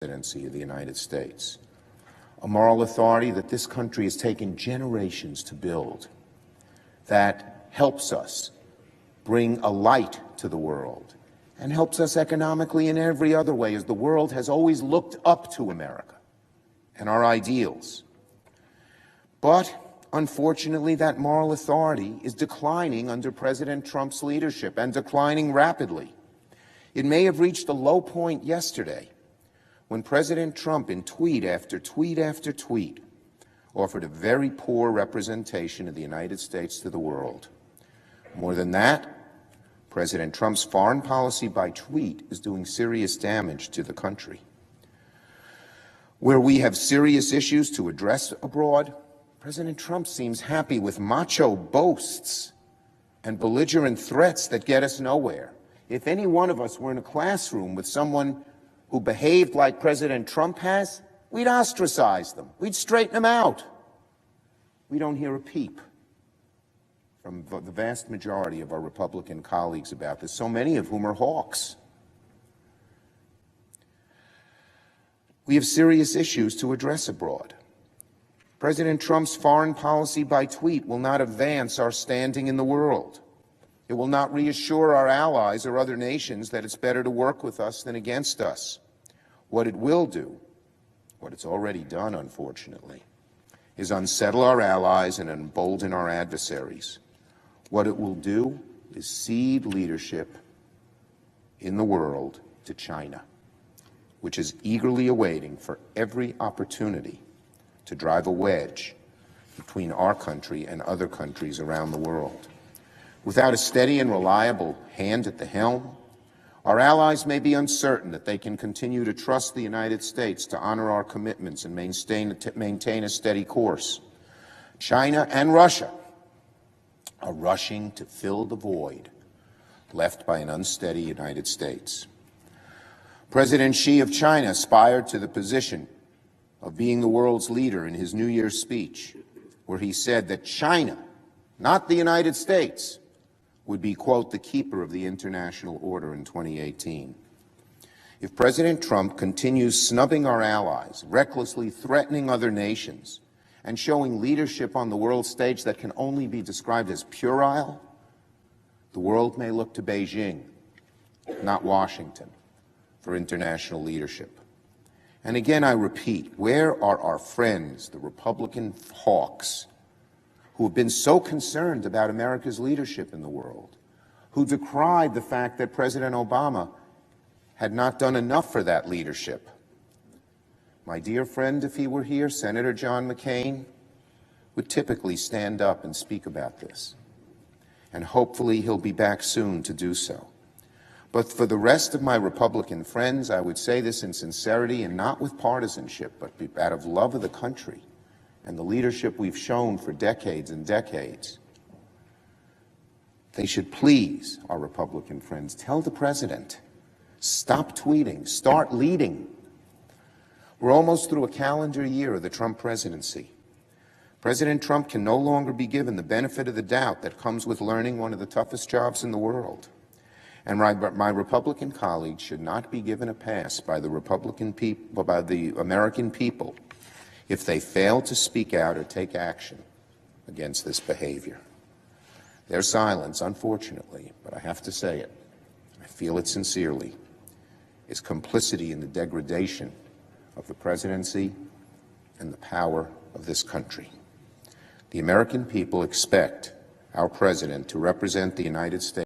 presidency of the United States, a moral authority that this country has taken generations to build, that helps us bring a light to the world and helps us economically in every other way, as the world has always looked up to America and our ideals. But unfortunately, that moral authority is declining under President Trump's leadership, and declining rapidly. It may have reached a low point yesterday when President Trump, in tweet after tweet after tweet, offered a very poor representation of the United States to the world. More than that, President Trump's foreign policy by tweet is doing serious damage to the country. Where we have serious issues to address abroad, President Trump seems happy with macho boasts and belligerent threats that get us nowhere. If any one of us were in a classroom with someone who behaved like President Trump has, we'd ostracize them. We'd straighten them out. We don't hear a peep from the vast majority of our Republican colleagues about this, so many of whom are hawks. We have serious issues to address abroad. President Trump's foreign policy by tweet will not advance our standing in the world. It will not reassure our allies or other nations that it's better to work with us than against us. What it will do, what it's already done, unfortunately, is unsettle our allies and embolden our adversaries. What it will do is cede leadership in the world to China, which is eagerly awaiting for every opportunity to drive a wedge between our country and other countries around the world. Without a steady and reliable hand at the helm, our allies may be uncertain that they can continue to trust the United States to honor our commitments and maintain a steady course. China and Russia are rushing to fill the void left by an unsteady United States. President Xi of China aspired to the position of being the world's leader in his New Year's speech, where he said that China, not the United States, would be, quote, the keeper of the international order in 2018. If President Trump continues snubbing our allies, recklessly threatening other nations, and showing leadership on the world stage that can only be described as puerile, the world may look to Beijing, not Washington, for international leadership. And again, I repeat, where are our friends, the Republican hawks, who have been so concerned about America's leadership in the world, who decried the fact that President Obama had not done enough for that leadership? My dear friend, if he were here, Senator John McCain, would typically stand up and speak about this. And hopefully he'll be back soon to do so. But for the rest of my Republican friends, I would say this in sincerity and not with partisanship, but out of love of the country and the leadership we've shown for decades and decades. They should please, our Republican friends, tell the president, stop tweeting, start leading. We're almost through a calendar year of the Trump presidency. President Trump can no longer be given the benefit of the doubt that comes with learning one of the toughest jobs in the world. And my Republican colleagues should not be given a pass by the American people if they fail to speak out or take action against this behavior. Their silence, unfortunately, but I have to say it, I feel it sincerely, is complicity in the degradation of the presidency and the power of this country. The American people expect our president to represent the United States